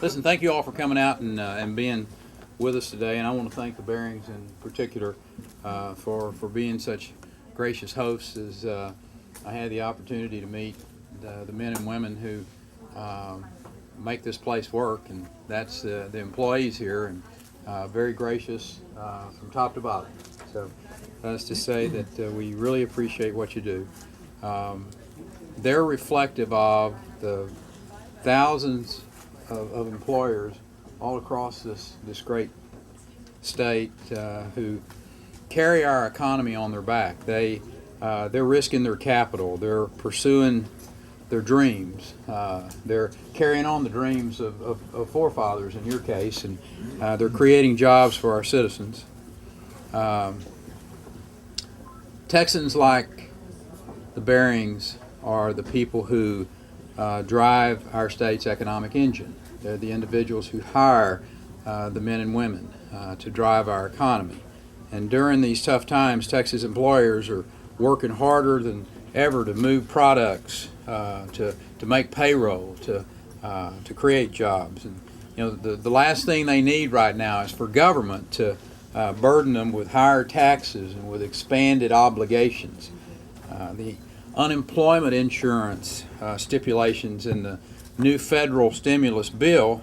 Listen, thank you all for coming out and being with us today, and I want to thank the Bearings in particular for being such gracious hosts as I had the opportunity to meet the men and women who make this place work, and that's the employees here, and very gracious from top to bottom. So that's to say that we really appreciate what you do. They're reflective of the thousands of employers all across this great state who carry our economy on their back. They're risking their capital. They're pursuing their dreams. They're carrying on the dreams of forefathers in your case, and they're creating jobs for our citizens. Texans like the Bearings are the people who drive our state's economic engine. They're the individuals who hire the men and women to drive our economy. And during these tough times, Texas employers are working harder than ever to move products, to make payroll, to create jobs. And the last thing they need right now is for government to burden them with higher taxes and with expanded obligations. The unemployment insurance stipulations in the new federal stimulus bill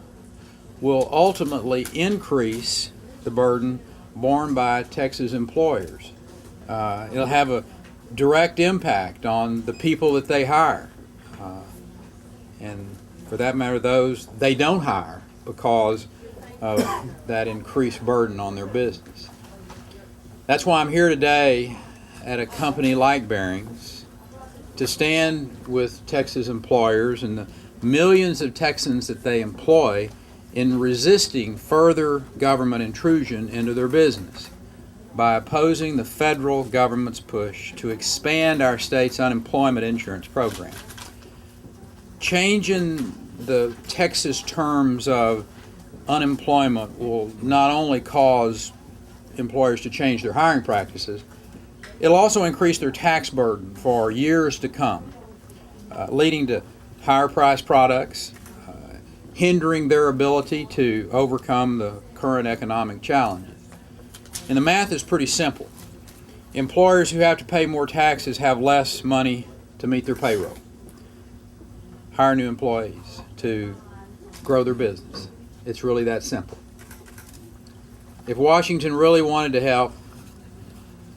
will ultimately increase the burden borne by Texas employers. It'll have a direct impact on the people that they hire, and for that matter, those they don't hire because of that increased burden on their business. That's why I'm here today at a company like Bearings to stand with Texas employers and the millions of Texans that they employ in resisting further government intrusion into their business by opposing the federal government's push to expand our state's unemployment insurance program. Changing the Texas terms of unemployment will not only cause employers to change their hiring practices, it'll also increase their tax burden for years to come, leading to higher priced products, hindering their ability to overcome the current economic challenges. And the math is pretty simple. Employers who have to pay more taxes have less money to meet their payroll, hire new employees to grow their business. It's really that simple. If Washington really wanted to help,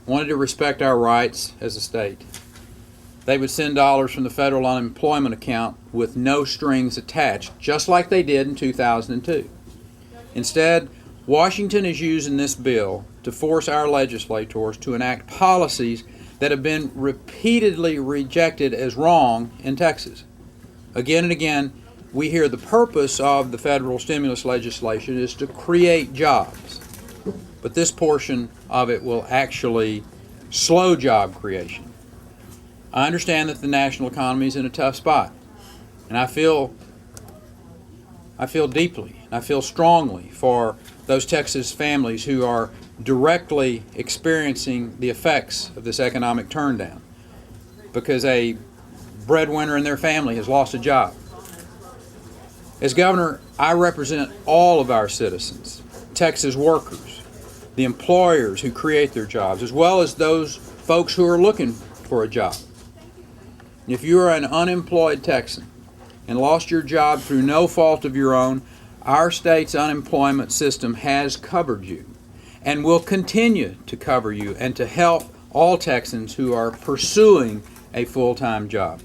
wanted to respect our rights as a state, they would send dollars from the federal unemployment account with no strings attached, just like they did in 2002. Instead, Washington is using this bill to force our legislators to enact policies that have been repeatedly rejected as wrong in Texas. Again and again, we hear the purpose of the federal stimulus legislation is to create jobs, but this portion of it will actually slow job creation. I understand that the national economy is in a tough spot, and I feel deeply, and I feel strongly for those Texas families who are directly experiencing the effects of this economic turndown because a breadwinner in their family has lost a job. As governor, I represent all of our citizens, Texas workers, the employers who create their jobs, as well as those folks who are looking for a job. If you are an unemployed Texan and lost your job through no fault of your own, our state's unemployment system has covered you and will continue to cover you and to help all Texans who are pursuing a full-time job.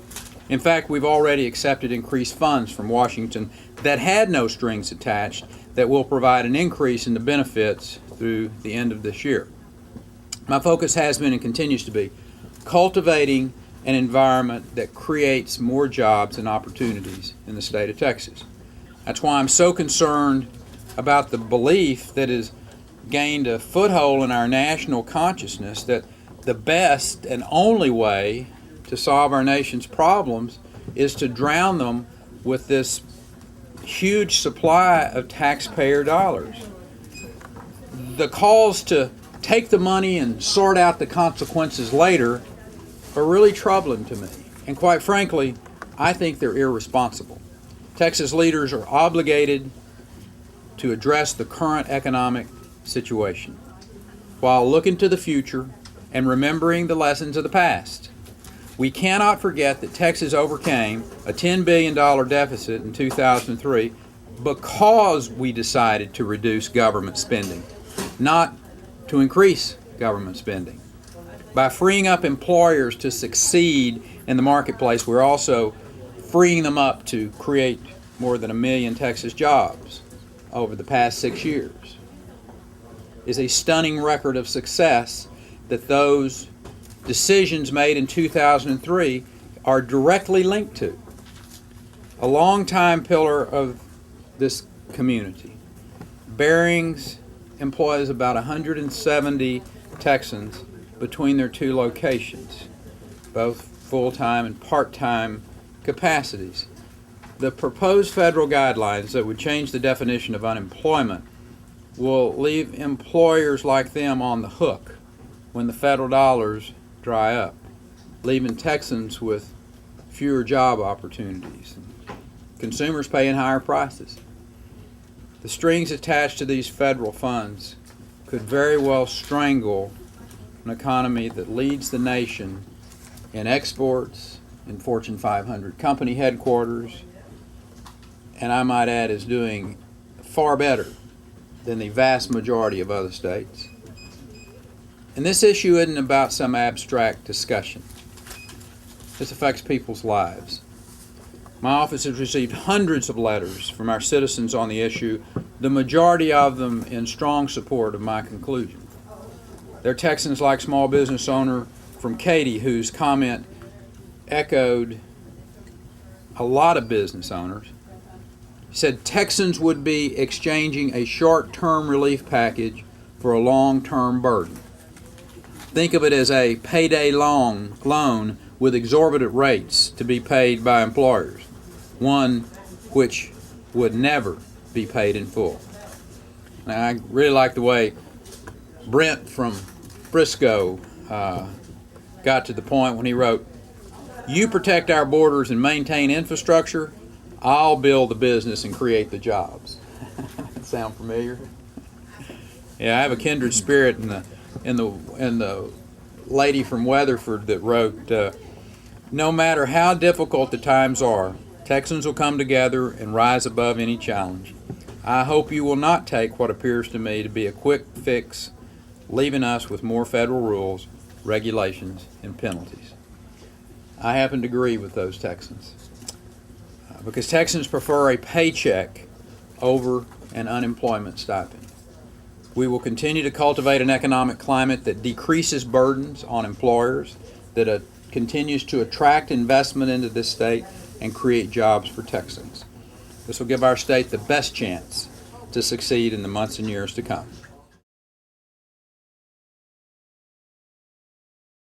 In fact, we've already accepted increased funds from Washington that had no strings attached that will provide an increase in the benefits through the end of this year. My focus has been and continues to be cultivating an environment that creates more jobs and opportunities in the state of Texas. That's why I'm so concerned about the belief that has gained a foothold in our national consciousness that the best and only way to solve our nation's problems is to drown them with this huge supply of taxpayer dollars. The calls to take the money and sort out the consequences later are really troubling to me. And quite frankly, I think they're irresponsible. Texas leaders are obligated to address the current economic situation while looking to the future and remembering the lessons of the past. We cannot forget that Texas overcame a $10 billion deficit in 2003 because we decided to reduce government spending, not to increase government spending. By freeing up employers to succeed in the marketplace, we're also freeing them up to create more than 1 million Texas jobs over the past 6 years. Is a stunning record of success that those decisions made in 2003 are directly linked to. A longtime pillar of this community, Bearings employs about 170 Texans between their two locations, both full-time and part-time capacities. The proposed federal guidelines that would change the definition of unemployment will leave employers like them on the hook when the federal dollars dry up, leaving Texans with fewer job opportunities, consumers paying higher prices. The strings attached to these federal funds could very well strangle an economy that leads the nation in exports, in Fortune 500 company headquarters, and I might add is doing far better than the vast majority of other states. And this issue isn't about some abstract discussion. This affects people's lives. My office has received hundreds of letters from our citizens on the issue, the majority of them in strong support of my conclusion. They're Texans like small business owner from Katy, whose comment echoed a lot of business owners. He said Texans would be exchanging a short-term relief package for a long-term burden. Think of it as a payday loan with exorbitant rates to be paid by employers, one which would never be paid in full. Now, I really like the way Brent from Frisco got to the point when he wrote, "You protect our borders and maintain infrastructure, I'll build the business and create the jobs." Sound familiar? Yeah, I have a kindred spirit in the lady from Weatherford that wrote, "No matter how difficult the times are, Texans will come together and rise above any challenge. I hope you will not take what appears to me to be a quick fix, leaving us with more federal rules, regulations, and penalties." I happen to agree with those Texans because Texans prefer a paycheck over an unemployment stipend. We will continue to cultivate an economic climate that decreases burdens on employers, that continues to attract investment into this state and create jobs for Texans. This will give our state the best chance to succeed in the months and years to come.